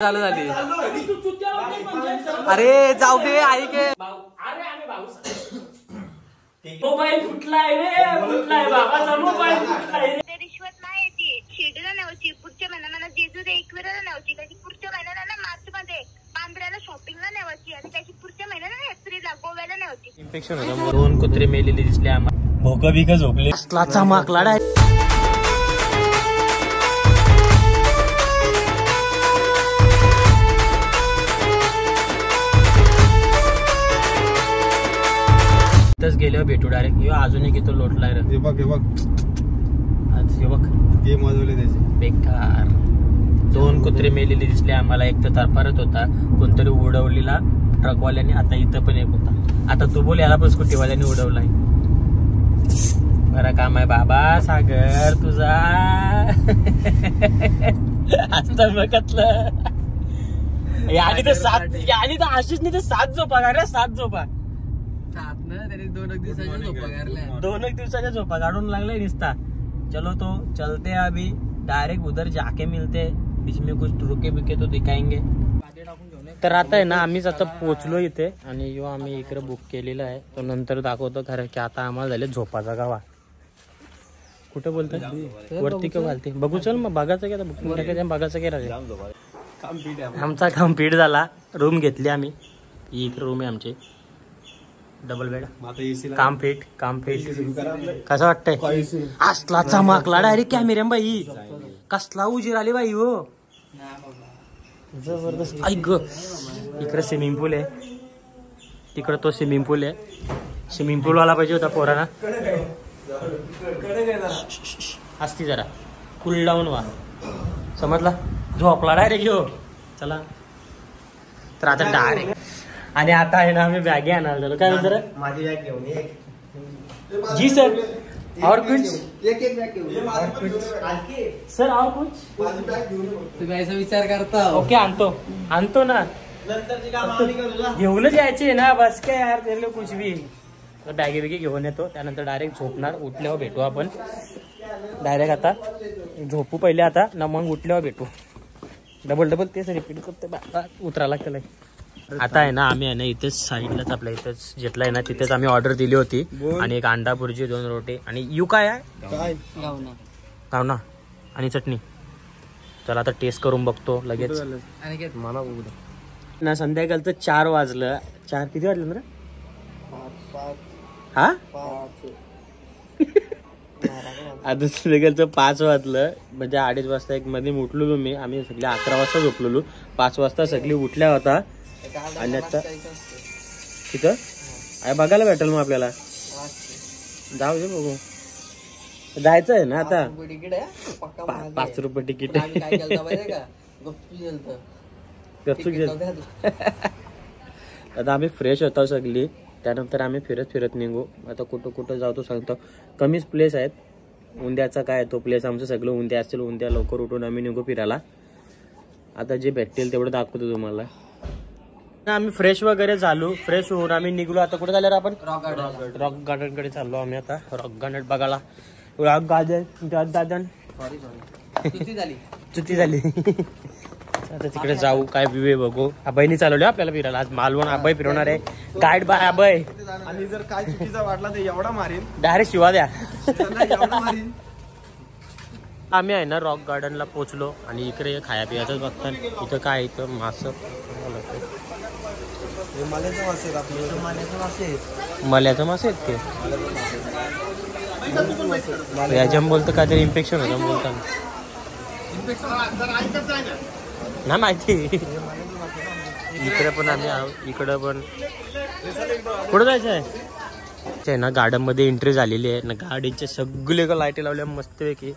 चालू झाली. अरे जाऊ दे ऐक. मोबाईल फुटलाय रे, फुटलाय बाबाचा मोबाईल फुटलाय. रिश्वत नाही येते, शेड्यूल नव्हती पुढच्या महिन्याला जेजू एक वेळेला नव्हती, त्याची पुढच्या महिन्याला ना मार्च मध्ये बांद्र्याला शॉपिंगला नव्हती आणि त्याची पुढच्या महिन्याला एप्रिलला गोव्याला नव्हती. इन्फेक्शन होतं, 2 कुत्रे मेलेले दिसले आम्हाला. भोका बिका झोपले. असलाचा माकलाडा आहे. तस गेल्यावर भेटू डायरेक्ट. अजूनही किती लोटलाय रे. हे बघ हे बघ गेम वाजवले त्याचे बेकार. 2 कुत्रे मेलेले दिसले आम्हाला. एक तर तरफारत होता, कोणतरी उडवलेला ट्रकवाल्याने. आता इथं पण एक होता. आता तू बोल, याला पण स्कूटीवाल्याने उडवलाय. बरं काम आहे बाबा सागर तुझा. आता बघतलं याने तर 7 झोपा का रे. 7 झोपा 2 दिवसाच्या झोपा काढून लागलाय निसता. चलो तो चलते अभी डायरेक्ट उधर जाके मिलते. बीच में कुछ रुके बिके तो दिखाएंगे. तर आता आहे ना आम्हीच आता पोहोचलो इथे आणि यो आम्ही इकडे बुक केलेला आहे. तो नंतर दाखवतो खरं की आता आम्हाला झाले झोपाचा गावा. कुठं बोलतोय वरती का घालते बघू. चल मग बघायचं का बुकिंग टाकायचं बघायचं काय राहिले. आमचा कम्प्लीट झाला. रूम घेतली आम्ही. ही इकडे रूम आहे आमची. Double bed. काम फिट कसं वाटतंय. असलाचा माकला डायरेक्ट कॅमेरा बाई. कसला उजीर आली बाई हो. जबरदस्त. ऐक इकडे स्विमिंग पूल आहे, तिकडे तो स्विमिंग पूल आहे. स्विमिंग पूल वाला पाहिजे होता पोरांना. असती जरा कूल डाऊन व्हा. समजला. झोपला डायरेक्ट घेऊ. चला तर आता डायरेक्ट. आणि आता आहे ना आम्ही बॅगे आणायला झालो. काय म्हणतो माझी बॅग घेऊन जी सर. और कुछ सर और कुछ तुम्ही ऐसा विचार करता. ओके आणतो ना. घेऊनच यायचे ना बस काय यार. तेरे कुछ भी बॅगे बिगे घेऊन येतो. त्यानंतर डायरेक्ट झोपणार. उठल्यावर भेटू आपण डायरेक्ट. आता झोपू पहिले आता ना, मग उठल्यावर भेटू. डबल तेच रिपीट करतो. उतरायला लागतं. आता आहे ना आम्ही आहे ना इथेच साईडलाच आपल्या इथेच जेटला आहे ना तिथेच आम्ही ऑर्डर दिली होती. आणि एक अंडा भुर्जी 2 रोटे आणि यू काय आहे गावना आणि चटणी. चला आता टेस्ट करून बघतो लगेच. मला ना संध्याकाळचं 4 वाजलं. 4 किती वाजलं ना. हा आता संध्याकाळचं 5 वाजलं. म्हणजे 2:30 वाजता एक मध्ये उठलेलो मी. आम्ही सगळे 11 वाजता झोपलेलो. 5 वाजता सगळी उठल्या होता. आणि आता तिथं बघायला भेटेल मग आपल्याला. जाऊ दे बघू. जायचं आहे ना आता. 5 रुपये तिकीट. आता आम्ही फ्रेश होतो सगळी. त्यानंतर आम्ही फिरत निघू. आता कुठं जाऊ तो सांगतो. कमीच प्लेस आहेत. उंद्याचा काय तो प्लेस आमचं सगळं उंद्या असेल. उंद्या लवकर उठून आम्ही निघू फिरायला. आता जे भेटतील तेवढं दाखवतो तुम्हाला. आम्ही फ्रेश वगैरे झालो. फ्रेश होऊन आम्ही निघलो. आता कुठे झालं आपण रॉक गार्डन कडे चाललो आम्ही. आता रॉक गार्डन बघायला. रॉक गार्डन चुती झाली. आता तिकडे जाऊ. काय व्ह्यू आहे बघू. अभयनी चालवले आपल्याला फिरायला. आज मालवण अभय फिरवणार आहे. गाईड बाय अभय. आणि जर काय चुकीचा वाटला तर एवढा मारीन डायरेक्ट शिवा द्या. मारीन. आम्ही आहे ना रॉक गार्डनला पोहोचलो. आणि इकडे खाया पियाच बघता. इथं काय इथं मासं मल्याचं मासे आहेत ते. याच्याम बोलतं काहीतरी इन्फेक्शन होतं बोलताना. ना माहिती. इकडे पण आम्ही इकडं पण कुठं जायचं आहे ना. गार्डन मध्ये एंट्री झालेली आहे ना. गाडीचे सगळे लाईटी लावल्या मस्तपैकी.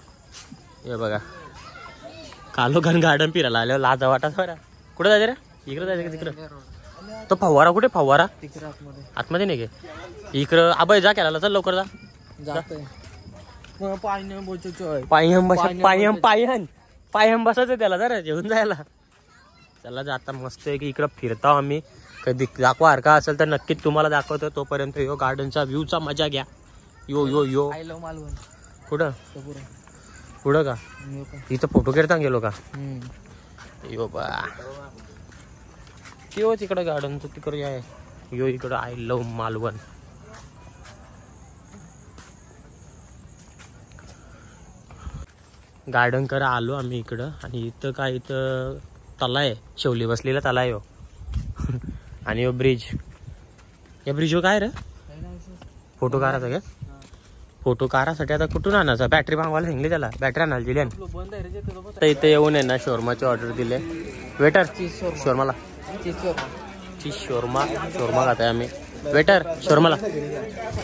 हे बघा कालोखान गार्डन फिरायला आल्यावर लाजा वाटत बरं. कुठं जायचं रे. इकडे जायचं का तिकडं. तो फवारा कुठे. फवारा आतमध्ये नाही गे. इकडं अभय जा केला. चल लवकर जा. पायम बसायचं त्याला जरा जेवून जायला. चला जाता मस्त आहे की इकडं फिरतो आम्ही. कधी दाखवा हरका असेल तर नक्कीच तुम्हाला दाखवतो. तोपर्यंत यो गार्डनचा व्ह्यूचा मजा घ्या. यो कुठं पुढं का. इथं फोटो घेता गेलो का. यो बा यो तिकडं गार्डन तिकडे आहे. यो इकडं आय लव्ह मालवण. गार्डन करा आलो आम्ही इकडं. आणि इथं काय इथं तला आहे, शेवली बसलेला तला आहे. आणि यो ब्रिज. या ब्रिजवर काय रे फोटो काढायचा का? फोटो काढासाठी आता कुठून आणायचा? बॅटरी मागवायला सांगली त्याला. बॅटरी आणायला दिली. तर इथे येऊन आहे ना शोरमाची ऑर्डर दिले. वेटर शोरमाला चीज शोरमा खाताय आम्ही. वेटर शोरमाला.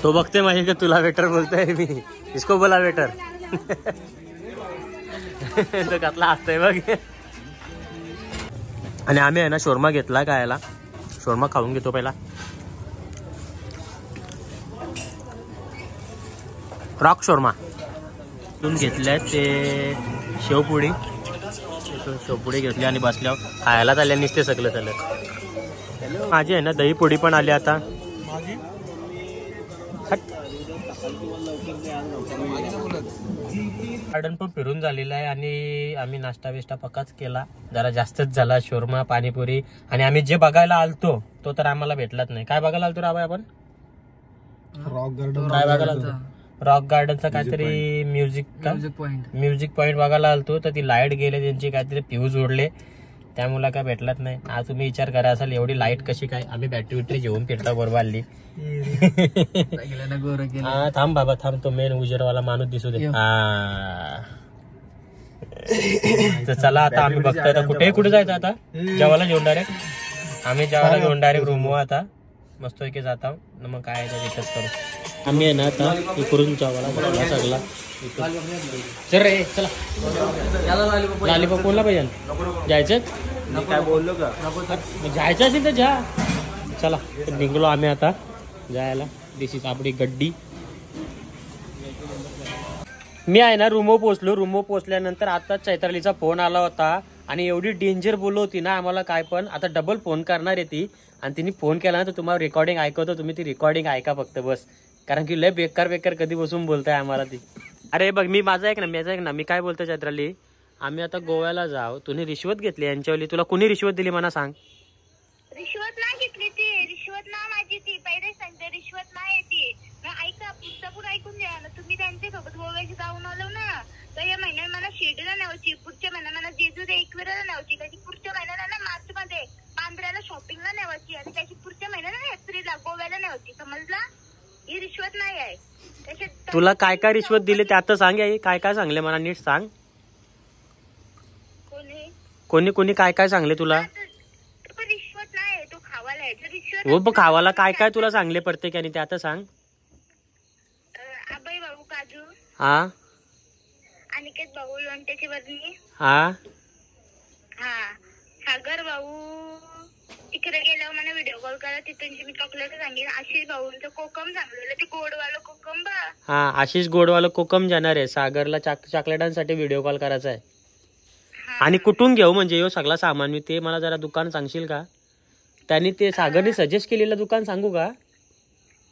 तो बघते माहिती का तुला वेटर बोलतोय मी. इसको बोला वेटर. तो कसला असतोय बघ. आणि आम्ही आहे ना शोरमा घेतला खायला. शोरमा खाऊन घेतो पहिला. रॉक शोरमा इथून घेतले ते शेवपुडी. शेवपुडी घेतली आणि बसल्यावर खायला चालल्या नुसते सगळं चालत. माझी आहे ना दही पुडी पण आली आता. गार्डन पण फिरून झालेलं आहे आणि आम्ही नाश्ता बिष्टा पक्काच केला. जरा जास्तच झाला शोरमा पाणीपुरी. आणि आम्ही जे बघायला आलतो तो तर आम्हाला भेटलाच नाही. काय बघायला आलतो राबाई आपण? Rock garden. काय बघायला आलतो? रॉक गार्डनचा काहीतरी म्युझिक पॉइंट बघायला आलतो. तर ती लाईट गेले त्यांची काहीतरी फ्यूज उडले त्यामुळे काय भेटलाच नाही. आज तुम्ही विचार करा असाल एवढी लाईट कशी काय. आम्ही बॅटरी बिटरी घेऊन फिरता बरोबर आली. हा थांब बाबा थांब. तो मेन उजेरवाला माणूस दिसू दे. हा तर चला आता आम्ही बघतोय आता कुठे जायचं आता. जेवायला घेऊन डायरेक्ट आम्ही जेवायला घेऊन डायरेक्ट रूम आता मस्त पैकी जाता. मग काय तिथंच करू आम्ही आहे ना आता इकडून जेवायला सगळा. चल रे चला. लालीपॉप कोणला पाहिजे? जायचं काय बोललो का? जायचं असेल तर जा. चला निघलो आम्ही आता जायला. दिस इज आपली गड्डी. मी आहे ना रूमवर पोचलो. रूमवर पोचल्यानंतर आता चैत्रालीचा फोन आला होता आणि एवढी डेंजर बोललो होती ना आम्हाला काय पण. आता डबल फोन करणार आहे ती आणि तिने फोन केला ना तर तुम्हाला रेकॉर्डिंग ऐकवतो. तुम्ही ती रेकॉर्डिंग ऐका फक्त बस. कारण की लय बेकार कधी बसून बोलताय आम्हाला ती. अरे बघ मी माझं ऐक ना मी काय बोलतो चैत्राली. आम्ही आता गोव्याला जाऊ. तुम्ही रिश्वत घेतली यांच्यावरली. तुला कोणी रिश्वत दिली मला सांग? रिश्वत नाही घेतली ती. रिश्वत ना माझी ती पहिले सांगते. रिश्वत नाही ती. ऐका पुस्तक ऐकून द्या ना. तुम्ही त्यांच्यासोबत गोव्याची जाऊन आलो ना तर या महिन्यात मला शिर्डीला न्यायची. पुढच्या महिन्यात मला जेजूला एकविराला न्यायची. त्याची पुढच्या महिन्याला ना मार्च मध्ये बांद्र्याला शॉपिंगला न्यायची. आणि त्याची पुढच्या महिन्याला एप्रिलला गोव्याला न्यायची. समजला? ही रिश्वत नाही आहे. तुला काय काय रिश्वत दिले त्यात सांग. काय काय सांगले मला नीट सांग. कोणी काय काय सांगले तुला? रिश्वत नाही तो खावाला आहे. रिश्वत हो खावाला काय काय तुला सांगले प्रत्येकाने त्यात सांग. अभय भाऊ काजू. हा अनिकेत भाऊ लोणच्याची बदली. हा सागर भाऊ तिकडे गेल्यावर मला व्हिडिओ कॉल करा. तिथून मी चॉकलेट सांगेन. आशिष भाऊंचं कोकम सांगलेलं ते गोडवालं कोकम बा. हा आशिष गोडवालं कोकम जाणार आहे. सागरला चॉकलेटांसाठी व्हिडिओ कॉल करायचा आहे. आणि कुठून घेऊ म्हणजे यो सगळा सामान मी ते मला जरा दुकान सांगशील का? त्यांनी ते सागरने सजेस्ट केलेलं दुकान सांगू का?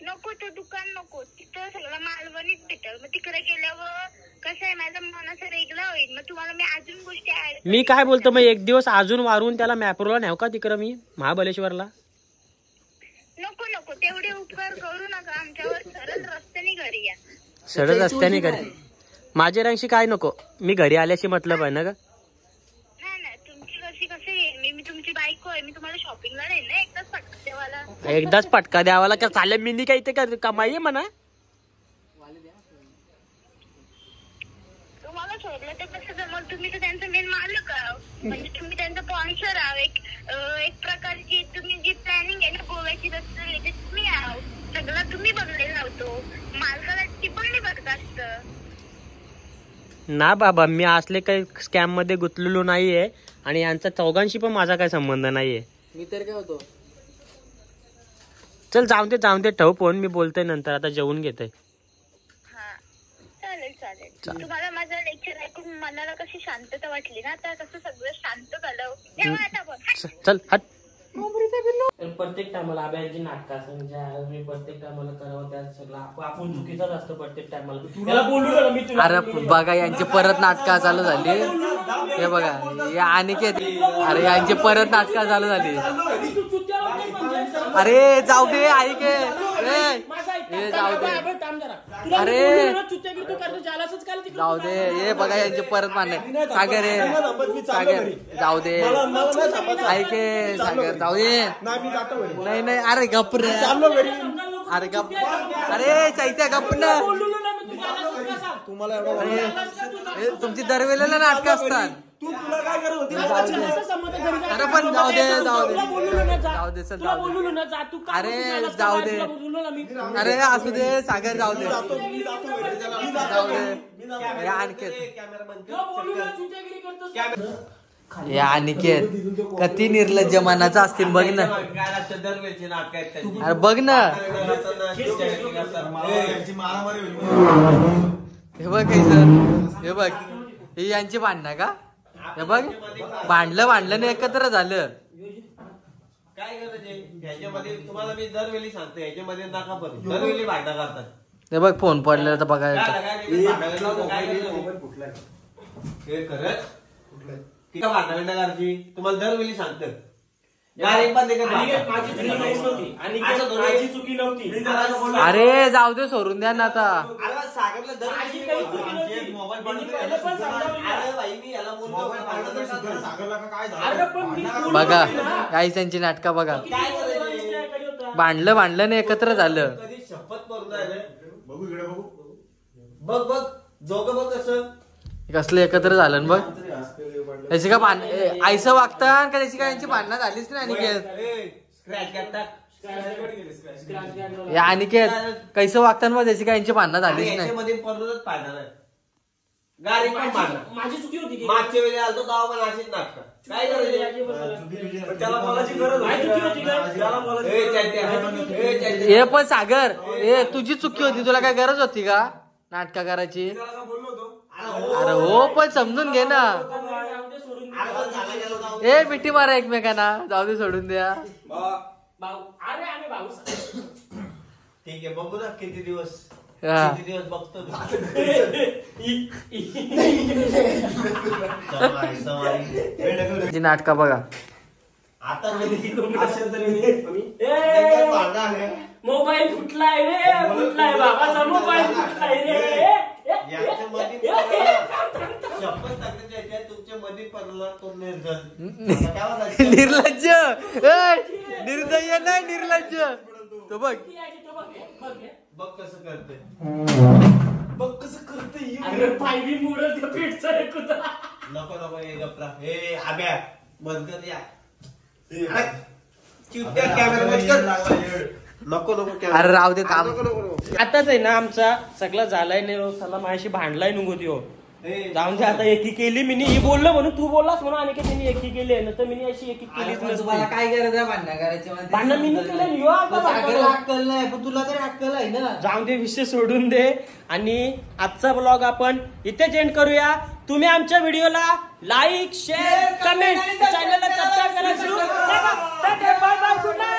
नको तो दुकान नको. तिथं सगळं मालवणीच भेटेल. मग तिकडे गेल्यावर कसं आहे माझं मन असं वेगळं होईल. मग तुम्हाला मी अजून गोष्टी ऍड. मी काय बोलतो मग एक दिवस अजून वारून त्याला मॅप्रोला न्याव का तिकडं मी महाबलेश्वरला? नको तेवढे उपकार करू नका आमच्यावर. सरळ रस्त्याने घरी या. सरळ रस्त्याने घरी. माझ्या रंगशी काय नको. मी घरी आल्याशी मतलब आहे ना का? तुमची कशी कसं येईल मी तुमची बायको आहे. मी तुम्हाला शॉपिंगला नेईल ना एकदाच फटका द्यावाला. एकदाच फटका द्यावाला का चालेल. मी काय इथे कमाई आहे म्हणा. तुम्हाला सोडलं तर कसं जमल. तुम्ही तर त्यांचं मेन मालक आहात. म्हणजे तुम्ही त्यांचा स्पॉन्सर आहात. एक प्रकारची तुम्ही जी प्लॅनिंग आहे ना गोव्याची ते तुम्ही आहात. सगळं तुम्ही बघलेलं नव्हतो. मालकाला टिप्पणी बघत असतं ना बाबा. मी असले काही स्कॅम मध्ये गुंतलेलो नाहीये आणि यांचा चौघांशी पण माझा काही संबंध नाहीये. मी तर काय होतो. चल जाऊन दे ठेव फोन. मी बोलतोय नंतर. आता जेवून घेतोय. चालेल. तुम्हाला माझं लेक्चर ऐकून मनाला कशी शांतता वाटली ना आता कसं सगळं शांत झालं. चल हट. प्रत्येक टायमाला अभ्यांची नाटकं असं मी प्रत्येक टायमाला करावं त्यात सगळं आपण चुकीचाच असतं प्रत्येक टायमाला त्याला बोलू मी तुला अरे बघा यांची परत नाटकं चालू झाली हे बघा या अनिकेत अरे यांची परत नाटकं चालू झाली अरे जाऊ दे ऐक हे जाऊ दे अरे जाऊ दे हे बघा यांची परत मांडणे सागर रे सागर जाऊ दे ऐके सागर जाऊ दे नाही नाही अरे गप रे अरे गप अरे चैत्या गप ना तुम्हाला तुमची दरवेळेला नाटकं असतात तू तुला काय करत होती अरे पण जाऊ दे जाऊ दे जाऊ दे चल जाऊ दे अरे जाऊ दे अरे असू दे सागर जाऊ दे जाऊ दे अनिकेत या अनिकेत किती निर्लज्ज मनाचा असतील बघ ना अरे बघ ना हे बघ हे बघ ही यांची भांडणं का हे बघ भांडलं नाही एकत्र झालं काय गरज आहे ह्याच्यामध्ये तुम्हाला मी दरवेळी सांगतो ह्याच्यामध्ये नका पण दरवेळी भांडणं करतात हे बघ फोन पडलेला तर बघा भांडण करायची तुम्हाला दरवेळी सांगतो अरे जाऊ दे सोडून द्या ना आता बघा काही त्यांची नाटकं बघा भांडलं नाही एकत्र झालं कधी शपथ करून बघू इकडे बघू बघ बघ दोघं बघ कसं कसलं एकत्र झालं बघ त्याची का आईचं वागतात का त्याची काय यांची भांडणं झालीच नाही अनिकेत अनिकेत कैसं वागतात मग त्याची काय यांची भांडणं झालीच नाही गाडी पण माझी चुकी होती मागच्या वेळी आलतो तेव्हा पण अशीच नाटक काय करायची हे पण सागर हे तुझी चुकी होती तुला काय गरज होती का नाटका करायची अरे हो पण समजून घे ना ए मिठी मारा एकमेकांना जाऊ दे सोडून द्या ठीक आहे बघू ना किती दिवस बघतो नाटका बघा आता मोबाईल फुटलाय रे फुटलाय बाबाचा मोबाईल फुटलाय रे तुमच्या मध्ये पडला तो निर्लज्ज निर्दय नाही निर्लज्ज तो बघ बघ कसं करते बघ कसं करते पायवी मोडल त्या पेटचा नको नको हे गप्पा हे आब्या बंद कर या नको नको अरे राहू दे काम आताच आहे ना आमचा सगळं झालाय नाही सला माझ्याशी भांडलाय नुगती हो जाऊन दे आता एकी केली मी ही बोललो म्हणून तू बोललास म्हणून आणि त्यांनी एकी केली ना तर मी अशी एकी केलीच तुम्हाला काय गरज आहे भांडणं करायची भांडण मी केलं अक्कल नाही पण तुला तरी अक्कल आहे ना जाऊन दे विषय सोडून दे आणि आजचा ब्लॉग आपण इथेच एंड करूया तुम्ही आमच्या व्हिडिओला लाईक शेअर कमेंट चॅनलला सबस्क्राईब करा बाय बाय गुड नाईट